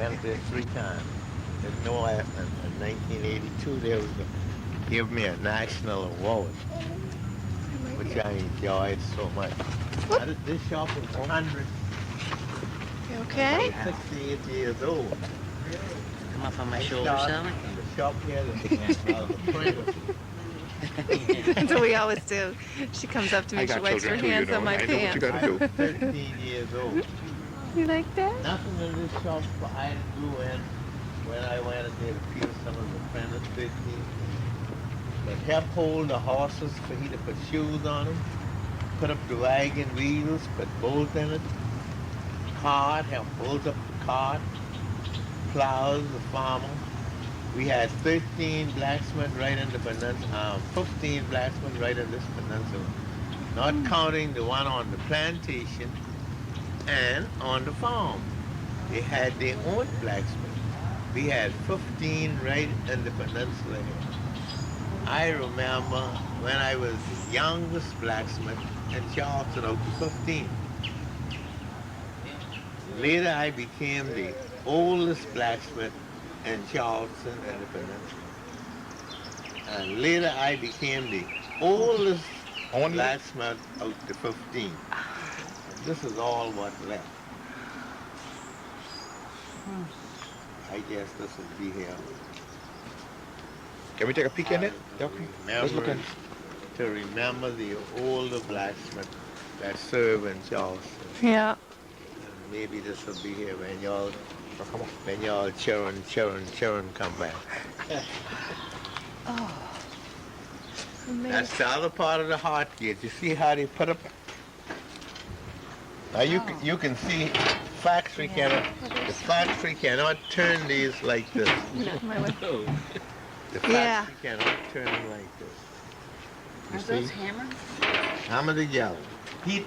went there 3 times. There's no, in 1982, they was give me a national award, which I enjoyed so much. This shop is 100, You okay? 68 years old. Come up on my shoulder, Sally. The shop here is the printer. That's what we always do. She comes up to me, she wipes her hands on my pants. I was 13 years old. You like that? Nothing in this shop I didn't do when I went in there to peel some of the apprentice 15. But help hold the horses for he to put shoes on them, put up the wagon wheels, put bolts in it, cart, help bolt up the cart, plows, the farmer. We had 13 blacksmiths right in the peninsula, 15 blacksmiths right in this peninsula, not counting the one on the plantation and on the farm. They had their own blacksmith. We had 15 right in the peninsula here. I remember when I was the youngest blacksmith in Charleston out to 15. Later I became the oldest blacksmith in Charleston and the peninsula. And later I became the oldest blacksmith out to 15. And this is all what left. I guess this will be here. Can we take a peek in it? Okay. Let's look in. To remember the older blacksmith that served in Charleston. Yeah. And maybe this will be here when y'all Come on. when y'all children come back. Oh. Amazing. That's the other part of the heart gate. You see how they put up? Now you can see factory cannot turn these like this. My way. The Yeah. factory cannot turn them like this. You Are see? those hammers? Hammer together. Heat,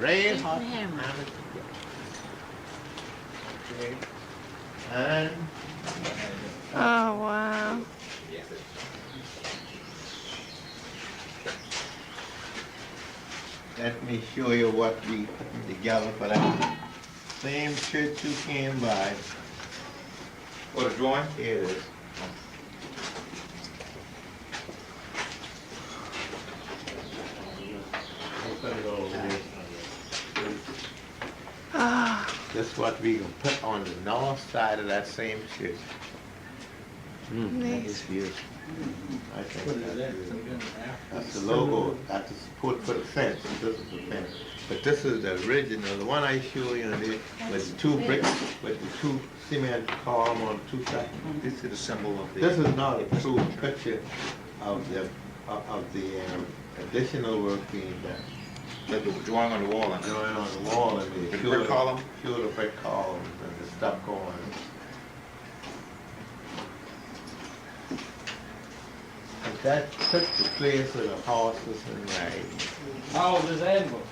red hot Hammer. hammer together. Okay. And Oh, wow. let me show you what we put together for that. Same church you came by. Oh, the drawing? Here it is. We'll put it over there. Ah. This is what we gonna put on the north side of that same church. That is beautiful. I think that's the logo. That's the support for the fence. And this is the fence. But this is the original. The one I show you on there with the 2 bricks, with the 2 cement column on 2 sides. This is the symbol of the... This is not a true picture of the additional work being done. Like the drawing on the wall. And Drawing on the wall and the brick column? Show the brick columns and the stucco on it. But that took the place of the horses and wagons. How old is Animal?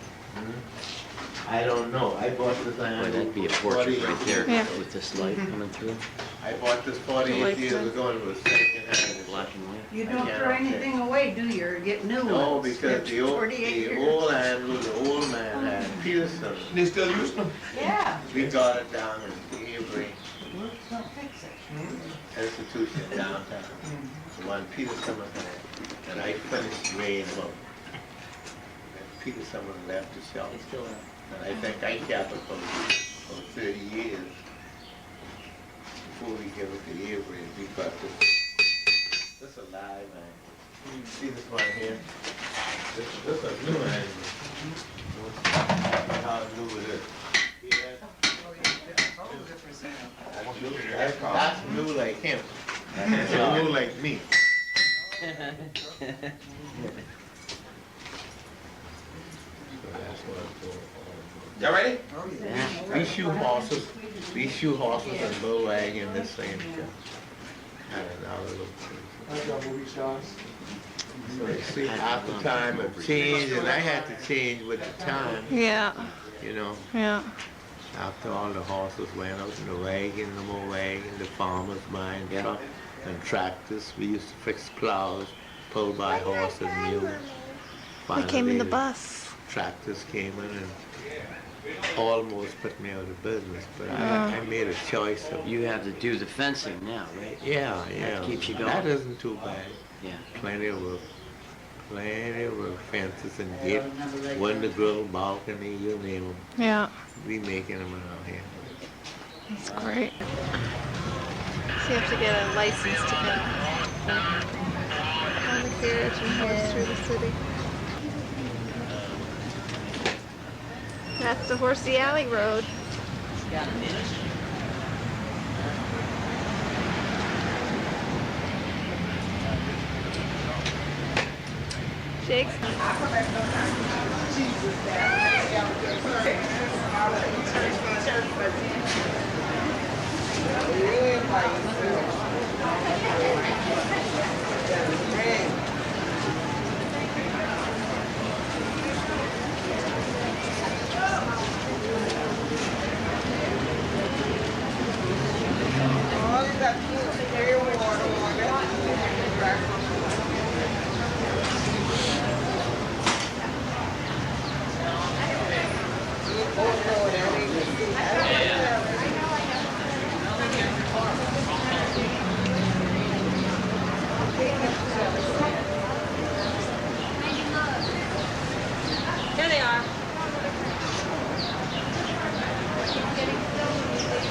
I don't know. I bought this Boy, animal. that'd be a portrait right there Yeah. with this light coming through. I bought this 48 like years that. ago and it was second-hand. Black and white. You don't throw anything away, do you, or get new ones? No, because It's the old 48 years. animal, the old man had Peterson. They still using them? Yeah. We got it down in Avery Don't fix it. Institution downtown. The one Peter Simmons had. And I finished grading them up. And Peter Simmons left the shop. And I think I kept it for 30 years before we give it to Avery. And we got this alive, man. See this one here? This is a new animal. How new it is. See that? That's new like him. That's new like me. Y'all ready? We shoot horses. We shoot horses and bull wagon this same show. And our little so you see, after time of change, and I had to change with the time, Yeah. you know. Yeah. After all the horses went out in the wagon, no more wagon, the farmers buying trucks and tractors. We used to fix plows pulled by horse and mule. They came in the Finally, bus. Tractors came in and almost put me out of business, but I made a choice of. You have to do the fencing now, right? Yeah, yeah. keeps you going. That isn't too bad. Yeah. Plenty of work. Plenty of work. Fences and gate, window grill, balcony, you name them. Yeah, We making them around here. that's great. So you have to get a license to get on the carriage and horse through the city. That's the Horsey Alley Road. Jake's. Here they are.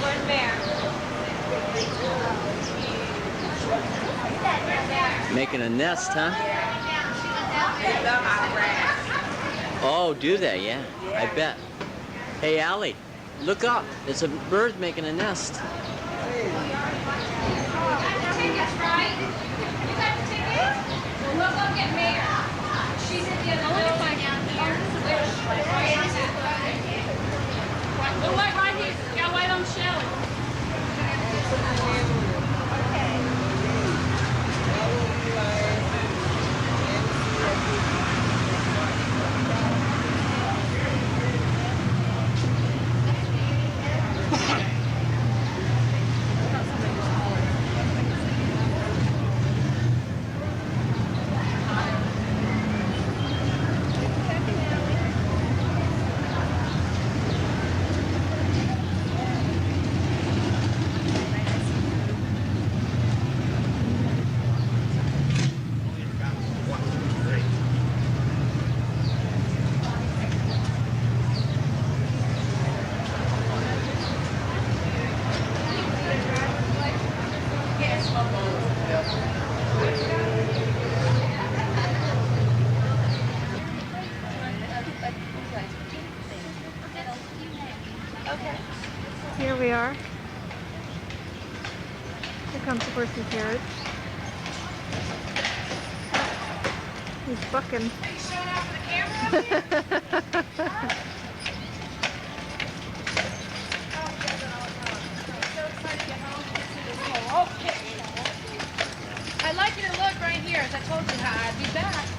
One bear. Making a nest, huh? Oh, do they? Yeah, I bet. Hey, Allie, look up. It's a bird making a nest. You got tickets, right? You got tickets? Well, we'll go get Mayor. She's in the other building. We'll wait right here. You gotta wait on Shelley. Here we are. Here comes the horse and carriage. He's bucking. I'd like you to look right here, as I told you how I'd be back.